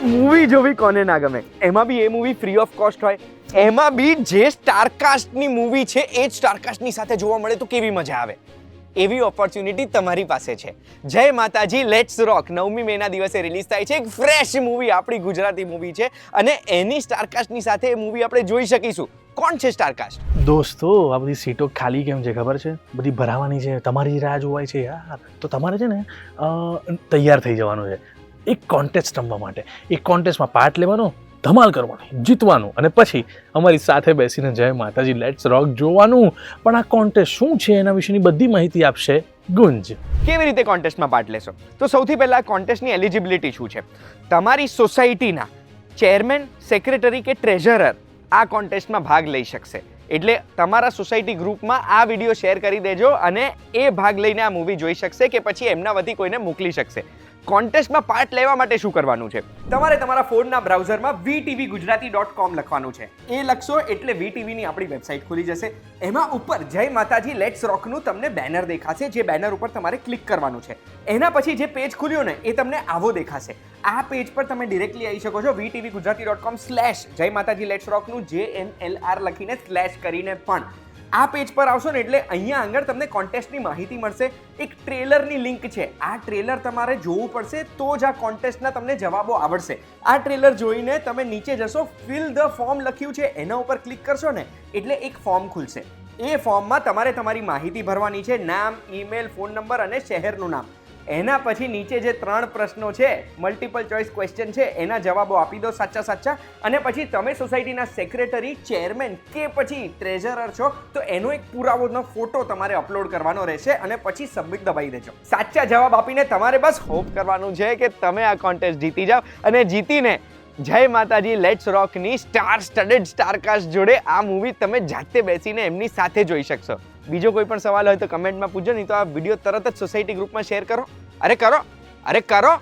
Movie જોવી કોને ના ગમે, એમાં બી એ મૂવી ફ્રી ઓફ કોસ્ટ હોય, એમાં બી જે સ્ટારકાસ્ટની મૂવી છે એ જ સ્ટારકાસ્ટની સાથે જોવા મળે તો કેવી મજા આવે. એવી ઓપોર્ચ્યુનિટી તમારી પાસે છે. જય માતાજી લેટ્સ રોક 9મી મેના દિવસે રિલીઝ થાય છે એક ફ્રેશ મૂવી, આપણી ગુજરાતી મૂવી છે અને એની સ્ટારકાસ્ટની સાથે એ મૂવી આપણે જોઈ શકીશું. કોણ છે સ્ટારકાસ્ટ? દોસ્તો, આ બધી સીટો ખાલી કેમ છે ખબર છે? બધી ભરાવાની છે, તમારી રાહ જોવાય છે યાર. તો તમારે છે ને તૈયાર થઈ જવાનું છે એક કોન્ટેસ્ટ રમવા માટે. એક કોન્ટેસ્ટમાં પાર્ટ લેવાનો, ધમાલ કરવાની, જીતવાનું અને પછી અમારી સાથે બેસીને જય માતાજી લેટ્સ રોક જોવાનું. પણ આ કોન્ટેસ્ટ શું છે એના વિશેની બધી માહિતી આપશે ગુંજ. કેવી રીતે કોન્ટેસ્ટમાં પાર્ટ લેશો? તો સૌથી પહેલા કોન્ટેસ્ટની એલિજિબિલિટી શું છે? તમારી સોસાયટીના ચેરમેન, સેક્રેટરી કે ટ્રેઝરર આ કોન્ટેસ્ટમાં ભાગ લઈ શકશે. એટલે તમારા સોસાયટી ગ્રુપમાં આ વિડીયો શેર કરી દેજો અને એ ભાગ લઈને આ મૂવી જોઈ શકશે કે પછી એમના વતી કોઈને મોકલી શકશે. કોન્ટેસ્ટમાં પાર્ટ લેવા માટે શું કરવાનું છે? તમારે તમારા ફોનના બ્રાઉઝરમાં vtvgujarati.com લખવાનું છે. એ લખશો એટલે VTVની આપણી વેબસાઇટ ખુલી જશે. એમાં ઉપર જય માતાજી લેટ્સ રોકનું તમને બેનર દેખાશે, જે બેનર ઉપર તમારે ક્લિક કરવાનું છે. એના પછી જે પેજ ખુલ્યો ને એ તમને આવો દેખાશે. આ પેજ પર તમે ડિરેક્ટલી આવી શકો છો vtvgujarati.com/જય માતાજી લેટ્સ રોકનું JNLR લખીને સ્લેશ કરીને. પણ આ પેજ પર આવશો ને એટલે અહીંયા આગળ તમને કોન્ટેસ્ટની માહિતી મળશે. એક ટ્રેલરની લિંક છે, આ ટ્રેલર તમારે જોવું પડશે તો જ આ કોન્ટેસ્ટના તમને જવાબો આવડશે. આ ટ્રેલર જોઈને તમે નીચે જશો, ફિલ ધ ફોર્મ લખ્યું છે એના ઉપર ક્લિક કરશો ને એટલે એક ફોર્મ ખુલશે. એ ફોર્મમાં તમારે તમારી માહિતી ભરવાની છે, નામ, ઈમેલ, ફોન નંબર અને શહેરનું નામ. એના પછી નીચે જે 3 પ્રશ્નો છે, મલ્ટિપલ ચોઇસ ક્વેશ્ચન છે, એના જવાબો આપી દો સાચા સાચા. અને પછી તમે સોસાયટીના સેક્રેટરી, ચેરમેન કે પછી ટ્રેઝરર છો તો એનો એક પુરાવોનો ફોટો તમારે અપલોડ કરવાનો રહેશે અને પછી સબમિટ દબાવી દેજો. સાચા જવાબ આપીને તમારે બસ હોપ કરવાનું છે કે તમે આ કોન્ટેસ્ટ જીતી જાઓ અને જીતીને જય માતાજી લેટ્સ રોકની સ્ટાર સ્ટડેડ સ્ટારકાસ્ટ જોડે આ મૂવી તમે જાતે બેસીને એમની સાથે જોઈ શકશો. બીજો કોઈ પણ સવાલ હોય તો કમેન્ટમાં પૂછજો, નહીં તો આ વિડીયો તરત જ સોસાયટી ગ્રુપમાં શેર કરો. અરે કરો.